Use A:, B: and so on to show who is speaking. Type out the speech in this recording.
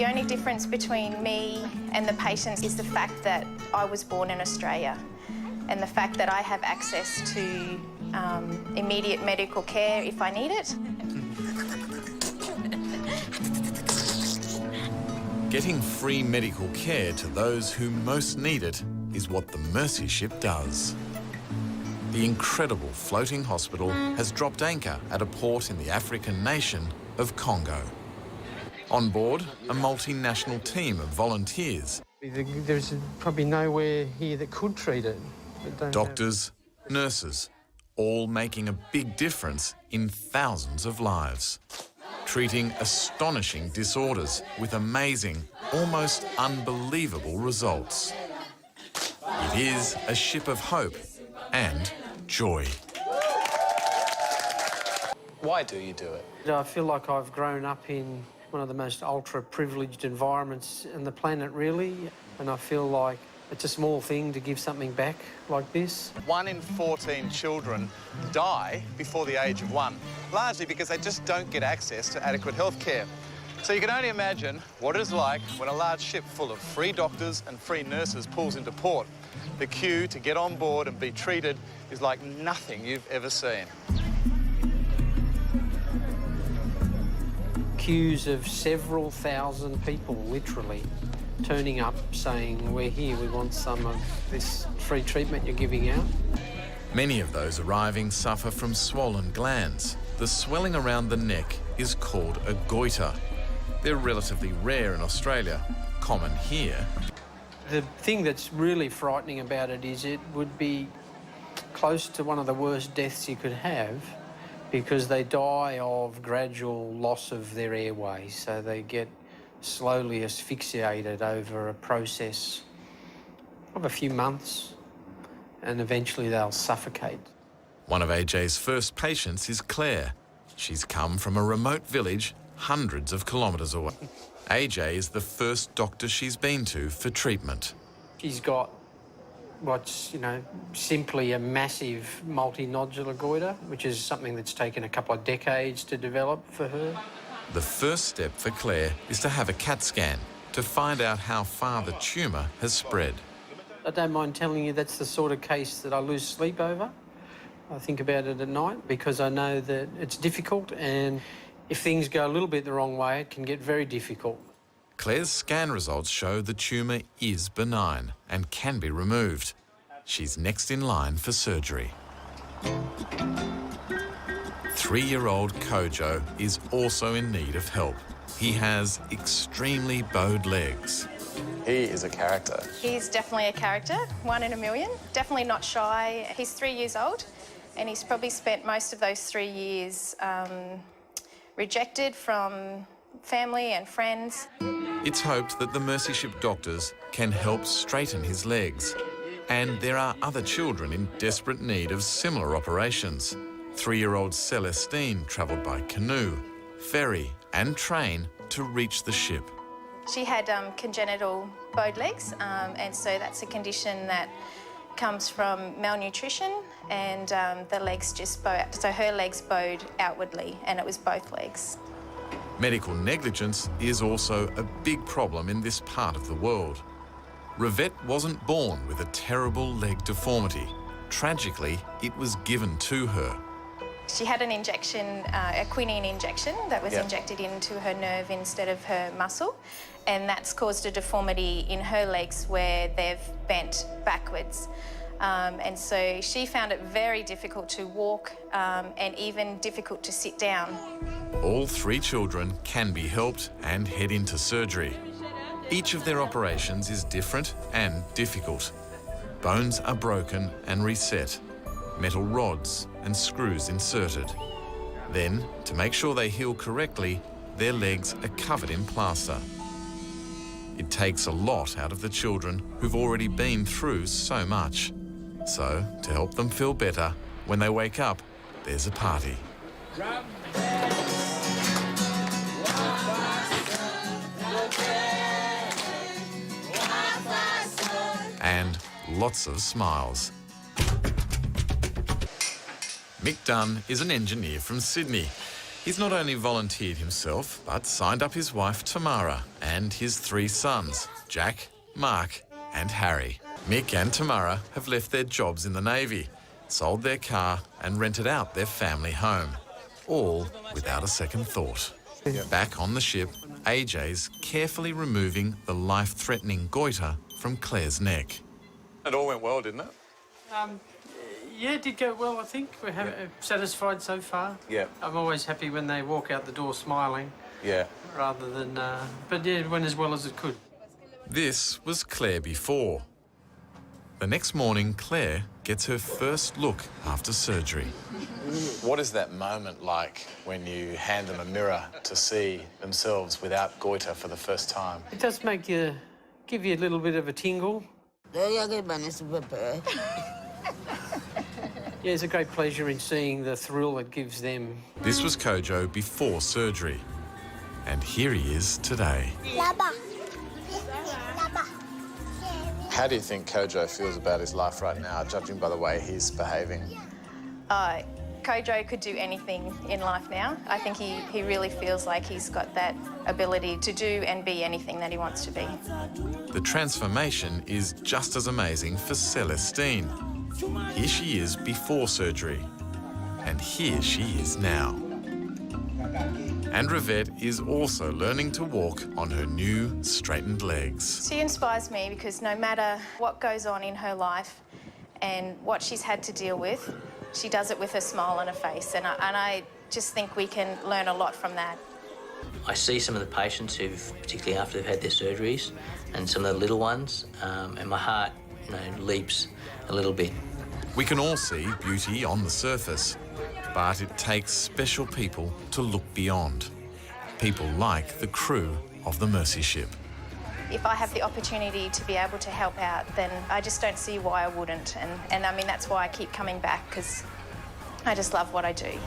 A: The only difference between me and the patients is the fact that I was born in Australia and the fact that I have access to immediate medical care if I need it.
B: Getting free medical care to those who most need it is what the Mercy Ship does. The incredible floating hospital has dropped anchor at a port in the African nation of Congo. On board, a multinational team of volunteers.
C: There's probably nowhere here that could treat it.
B: Doctors, nurses, all making a big difference in thousands of lives. Treating astonishing disorders with amazing, almost unbelievable results. It is a ship of hope and joy.
D: Why do you do it?
C: I feel like I've grown up in one of the most ultra-privileged environments on the planet, really, and I feel like it's a small thing to give something back like this.
D: 1 in 14 children die before the age of 1, largely because they just don't get access to adequate health care. So you can only imagine what it is like when a large ship full of free doctors and free nurses pulls into port. The queue to get on board and be treated is like nothing you've ever seen.
C: Queues of several thousand people, literally, turning up saying, we're here, we want some of this free treatment you're giving out.
B: Many of those arriving suffer from swollen glands. The swelling around the neck is called a goiter. They're relatively rare in Australia, common here.
C: The thing that's really frightening about it is it would be close to one of the worst deaths you could have because they die of gradual loss of their airway, so they get slowly asphyxiated over a process of a few months, and eventually they'll suffocate.
B: One of AJ's first patients is Claire. She's come from a remote village hundreds of kilometres away. AJ is the first doctor she's been to for treatment.
C: She's got what's, simply a massive multinodular goiter, which is something that's taken a couple of decades to develop for her.
B: The first step for Claire is to have a CAT scan to find out how far the tumour has spread.
C: I don't mind telling you that's the sort of case that I lose sleep over. I think about it at night because I know that it's difficult, and if things go a little bit the wrong way, it can get very difficult.
B: Claire's scan results show the tumour is benign and can be removed. She's next in line for surgery. 3-year-old Kojo is also in need of help. He has extremely bowed legs.
D: He is a character.
A: He's definitely a character, 1 in a million. Definitely not shy. He's 3 years old, and he's probably spent most of those 3 years rejected from family and friends.
B: It's hoped that the Mercy Ship doctors can help straighten his legs. And there are other children in desperate need of similar operations. 3-year-old Celestine travelled by canoe, ferry and train to reach the ship.
A: She had congenital bowed legs, and so that's a condition that comes from malnutrition, and the legs just bow out. So her legs bowed outwardly, and it was both legs.
B: Medical negligence is also a big problem in this part of the world. Rivette wasn't born with a terrible leg deformity. Tragically, it was given to her.
A: She had an injection, a quinine injection that was injected into her nerve instead of her muscle, and that's caused a deformity in her legs where they've bent backwards. And so she found it very difficult to walk and even difficult to sit down.
B: All 3 children can be helped and head into surgery. Each of their operations is different and difficult. Bones are broken and reset, metal rods and screws inserted. Then, to make sure they heal correctly, their legs are covered in plaster. It takes a lot out of the children who've already been through so much. So, to help them feel better, when they wake up, there's a party. And lots of smiles. Mick Dunn is an engineer from Sydney. He's not only volunteered himself, but signed up his wife Tamara and his 3 sons, Jack, Mark and Harry. Mick and Tamara have left their jobs in the Navy, sold their car and rented out their family home, all without a second thought. Back on the ship, AJ's carefully removing the life-threatening goiter from Claire's neck.
D: It all went well, didn't it?
C: Yeah, it did go well, I think. We're satisfied so far.
D: Yeah.
C: I'm always happy when they walk out the door smiling
D: Yeah.
C: rather than... but yeah, it went as well as it could.
B: This was Claire before. The next morning, Claire gets her first look after surgery.
D: What is that moment like when you hand them a mirror to see themselves without goiter for the first time?
C: It does give you a little bit of a tingle. Yeah, it's a great pleasure in seeing the thrill it gives them.
B: This was Kojo before surgery. And here he is today.
D: How do you think Kojo feels about his life right now, judging by the way he's behaving?
A: Kojo could do anything in life now. I think he really feels like he's got that ability to do and be anything that he wants to be.
B: The transformation is just as amazing for Celestine. Here she is before surgery, and here she is now. And Rivette is also learning to walk on her new straightened legs.
A: She inspires me because no matter what goes on in her life and what she's had to deal with, she does it with a smile on her face, and I just think we can learn a lot from that.
E: I see some of the patients who've, particularly after they've had their surgeries, and some of the little ones, and my heart, leaps a little bit.
B: We can all see beauty on the surface, but it takes special people to look beyond. People like the crew of the Mercy ship.
A: If I have the opportunity to be able to help out, then I just don't see why I wouldn't. And I mean, that's why I keep coming back, because I just love what I do.